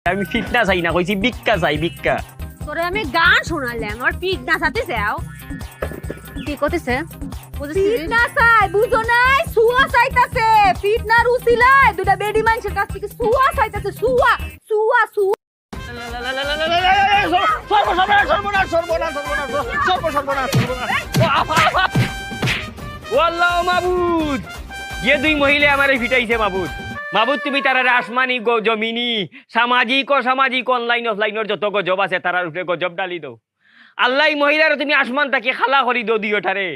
আমি ফিটনা চাই না, কইছি ভিক্ষা চাই, ভিক্ষা। তোরে আমি গান শোনালাম আর পিট না সাথে যাও কি করতেছে পিট না চাই বুঝো নাই সুয়া চাইতাছে পিট না রুসিলাই দুটা বেডি মানুষের কাছ থেকে সুয়া চাইতাছে সুয়া সুয়া সুয়া ওয়াল্লাহ মাবুদ, যে দুই মহিলা আমারে ফিটাইছে মাবুদ, মাবুদ তুমি তারারে আসমানি জমিনি সামাজিক অনলাইন অফলাইনের যত গজব আছে তারার উপরে গজব ডালি দাও আল্লাহ। মহিলার তুমি আসমান তাকে খালা করি দো দিওটারে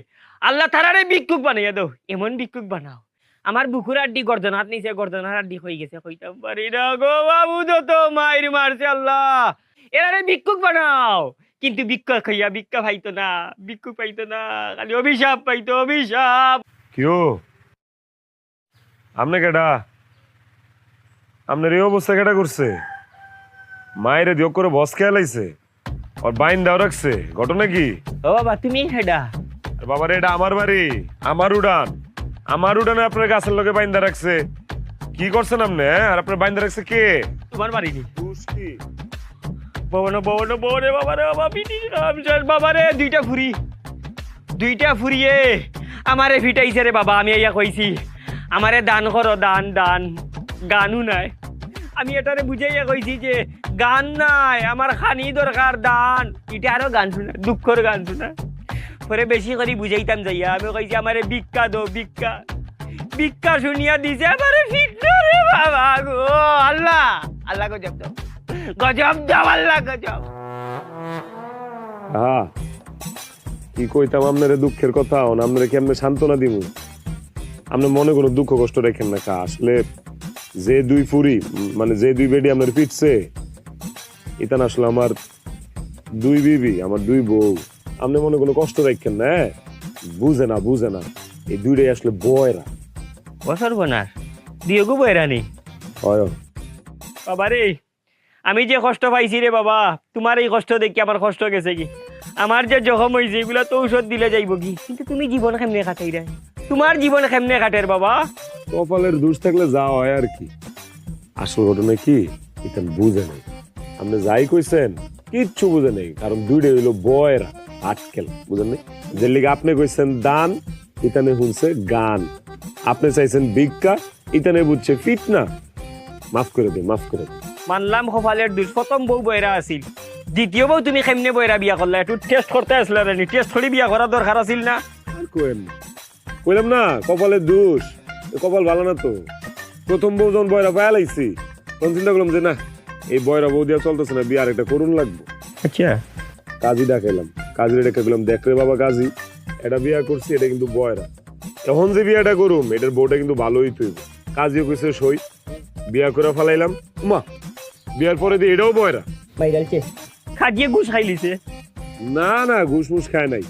আল্লাহ, তারারে ভিক্ষুক বানাইয়া দাও, এমন ভিক্ষুক বানাও। আমার বুকুর আড্ডি গর্দনাত নিচে, গর্দনার আড্ডি হয়ে গেছে, কইতাম পারি না গো বাবু, যত মায়ের মারছে আল্লাহ, এরারে ভিক্ষুক বানাও। কিন্তু ভিক্ষা খাইয়া ভিক্ষা পাইতো না, ভিক্ষুক পাইতো না, খালি অভিশাপ পাইতো, অভিশাপ। কিও আমনে কেডা? আপনার এই অবস্থা কেডা করছে? মায়ের দিও করে বস খেয়ালাইছে আর বাইন দাও রাখছে, ঘটনা কি? ও বাবা তুমি হেডা? বাবার এটা আমার বাড়ি, আমার উড়ান, আমার উড়ানে আপনার গাছের লগে বাইন্দা রাখছে। কি করছেন আপনি? আর আপনার বাইন্দা রাখছে কে? তোমার বাড়ি নি কি বাবারে দুইটা ফুরিয়ে আমারে ফিটাইছে রে বাবা। আমি ইয়া কইছি আমারে দান করো, দান দান, গানও নাই। আমি এটারে বুঝাইয়া কইছি যে গান নাই, আমার খানি দরকার, দান। এটা আরো গান শোনা, দুঃখর গান শোনা। পরে বেশি করে বুঝাইতাম যাইয়া আমি কইছি আমারে ভিক্ষা দো, ভিক্ষা। ভিক্ষা শুনিয়া দিছে আমারে ফিটনা রে বাবা গো। আল্লাহ আল্লাহ গজব দাও, গজব দাও আল্লাহ, গজব। হ্যাঁ কি কইতাম আপনার দুঃখের কথা, আপনারা কি আপনি সান্ত্বনা দিব? আপনি মনে কোনো দুঃখ কষ্ট রেখেন না। আসলে যে দুই ফুরি মানে যে দুই বেডি আপনার পিটছে, এটা না আসলে আমার দুই বিবি, আমার দুই বউ। আপনি মনে কোনো কষ্ট রাখেন না, বুঝে না, বুঝে না। এই দুইটাই আসলে বয়রা। বছর বোনার দিয়েগো বয়রানি বাবা রে। আমি যে কষ্ট পাইছি রে বাবা, তোমার এই কষ্ট দেখি আমার কষ্ট গেছে কি। আমার যে জখম হয়েছে এগুলা তো ঔষধ দিলে যাইব কি, কিন্তু তুমি জীবন কেমনে কাটাই রে? তোমার জীবন কেমনে কাটের বাবা? কপালের দোষ থাকলে যা হয় আর কি। আসল ঘটনা কি এটা বুঝে নেই। আপনি যাই কইছেন কিচ্ছু বুঝে নেই, কারণ দুইটা হইলো বয়রা, আটকেল, বুঝেন নেই? যে লিগে আপনি কইছেন দান, ইতানে শুনছে গান। আপনি চাইছেন ভিক্ষা, ইতানে বুঝছে ফিটনা। মাফ করে দিন, মাফ করে দিন। মানলাম কপালের দোষ, প্রথম বউ বয়রা আছিল, দ্বিতীয় বউ তুমি কেমনে বয়রা বিয়া করলা? একটু টেস্ট করতে আসলে নি, টেস্ট করে বিয়া করা দরকার আছিল না? আর কইলাম না কপালের দোষ, কপাল ভালো না তো। প্রথম বউ যখন বয়রা পায়া লাইছি তখন চিন্তা করলাম যে না, এই বয়রা বউ দিয়া চলতেছে না, বিয়ে আর একটা করুন লাগবো। আচ্ছা কাজী ডাকাইলাম, কাজী ডেকে গেলাম, দেখ রে বাবা কাজী, এটা বিয়া করছি, এটা কিন্তু বয়রা। এখন যে বিয়াটা করুম এটার বউটা কিন্তু ভালোই তুইব। কাজীও কইছে সই, বিয়া করে ফেলাইলাম। মা বিয়ার পরে দিয়ে এটাও বয়রা বাইরালছে, খাজিয়ে ঘুষ খাইলিছে। না না, ঘুষ মুষ খায় নাই।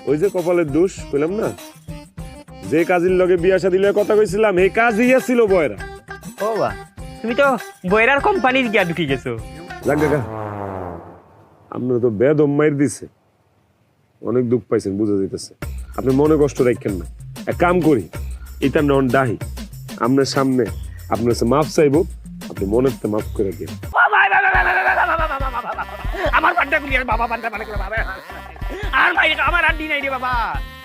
ওই যে কপালের দোষ কইলাম না, যে কাজীর লগে বিয়া শাদী লগে কথা কইছিলাম এই কাজই ছিল বয়রা। ও বা তুমি তো বয়রার কোম্পানির গিয়া ঢুকে গেছো। যাক কাকা, আপনার তো বেদম মাইর দিছে, অনেক দুঃখ পাইছেন, বুঝা যাইতেছে। আপনি মনে কষ্ট রাখেন না। এক কাম করি, এটা নন ডাহি আপনার সামনে আপনার মাফ চাইবো, আপনি মনের তো মাফ করে দিন। আমার পান্ডা গুলি আর বাবা পান্ডা মানে করে বাবা আর ভাই আমার আড্ডি নাই রে বাবা।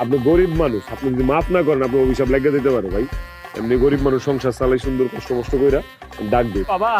আপনি গরিব মানুষ, আপনি যদি মাফ না করেন আপনি অভিশাপ লাগিয়ে দিতে পারে ভাই। এমনি গরিব মানুষ সংসার চালাই সুন্দর কষ্ট মষ্ট কইরা ডাক দিই বাবা।